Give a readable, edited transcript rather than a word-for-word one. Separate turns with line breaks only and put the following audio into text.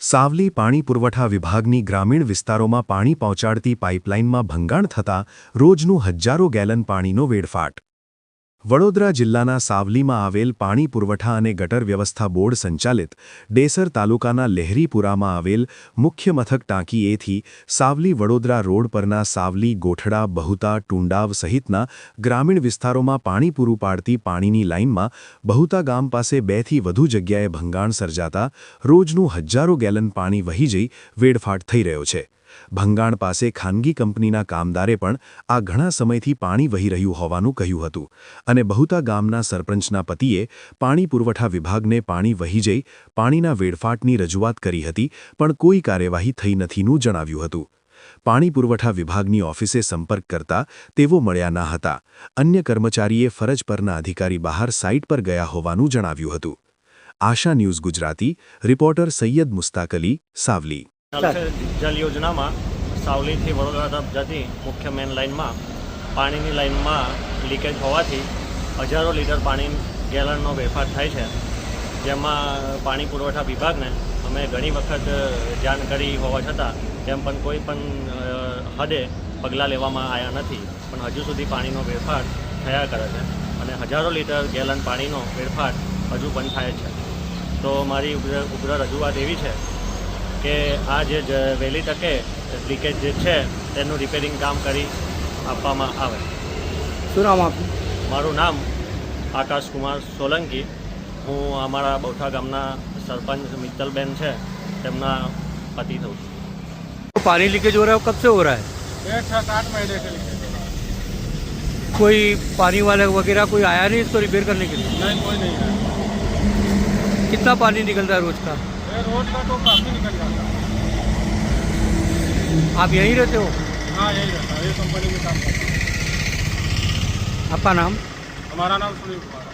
સાવલી પાણી પુરવઠા વિભાગની ગ્રામીણ વિસ્તારોમાં પાણી પહોંચાડતી પાઇપલાઇનમાં ભંગાણ થતાં રોજનું હજારો ગેલન પાણીનો વેડફાટ। વડોદરા જિલ્લાના સાવલીમાં આવેલ પાણી પુરવઠા અને ગટર વ્યવસ્થા બોર્ડ સંચાલિત ડેસર તાલુકાના લહેરીપુરામાં આવેલ મુખ્ય મથક ટાંકી એથી સાવલી વડોદરા રોડ પરના સાવલી ગોઠડા બહુતા ટુંડાવ સહિતના ગ્રામીણ વિસ્તારોમાં પાણી પૂરું પાડતી પાણીની લાઇનમાં બહુતા ગામ પાસે 2 થી વધુ જગ્યાએ ભંગાણ સર્જાતા રોજનું હજારો ગેલન પાણી વહી જઈ વેડફાટ થઈ રહ્યો છે। ભંગાણ પાસે ખાનગી કંપનીના કામદારે પણ આ ઘણા સમયથી પાણી વહી રહ્યું હોવાનું કહ્યું હતું અને બહુતા ગામના સરપંચના પતિએ પાણી પુરવઠા વિભાગને પાણી વહી જઈ પાણીના વેડફાટની રજૂઆત કરી હતી પણ કોઈ કાર્યવાહી થઈ નથીનું જણાવ્યું હતું। પાણી પુરવઠા વિભાગની ઓફિસે સંપર્ક કરતા તેઓ મળ્યા ન હતા। અન્ય કર્મચારીએ ફરજ પરના અધિકારી બહાર સાઇટ પર ગયા હોવાનું જણાવ્યું હતું। આશા ન્યૂઝ ગુજરાતી રિપોર્ટર સૈયદ મુસ્તાક અલી, સાવલી।
જલ યોજનામાં સાવલીથી વડોદરા તરફ જતી મુખ્ય મેન લાઇનમાં પાણીની લાઇનમાં લીકેજ હોવાથી હજારો લીટર પાણી ગેલનનો વેડફાટ થાય છે, જેમાં પાણી પુરવઠા વિભાગને અમે ઘણી વખત જાણ કરી હોવા છતાં તેમ પણ કોઈ પણ હદે પગલાં લેવામાં આવ્યા નથી, પણ હજુ સુધી પાણીનો વેડફાટ થયા કરે છે અને હજારો લીટર ગેલન પાણીનો વેડફાટ હજુ પણ થાય છે। તો મારી ઉગ્ર રજૂઆત એવી છે કે આ જે વહેલી તકે લીકેજ જે છે તેનું રિપેરિંગ કામ કરી આપવામાં આવે।
શું નામ આપનું?
મારું નામ આકાશ કુમાર સોલંકી। હું અમારા બૌઠા ગામના સરપંચ મિત્તલબેન છે તેમના પતિ થઉં છું।
पानी लीकेज हो रहा है, कब से हो रहा है?
7-8 महीने से लीकेज हो रहा है।
कोई पानी वाले वगैरह कोई आया नहीं इसको रिपेयर करने के लिए?
नहीं, कोई नहीं है।
कितना पानी निकलता है रोज का?
रोड का तो काफ़ी निकल जाता है।
आप यहीं रहते हो?
हाँ, यही रहता है, ये कंपनी में काम करता है।
आपका नाम?
हमारा नाम सुनील कुमार है।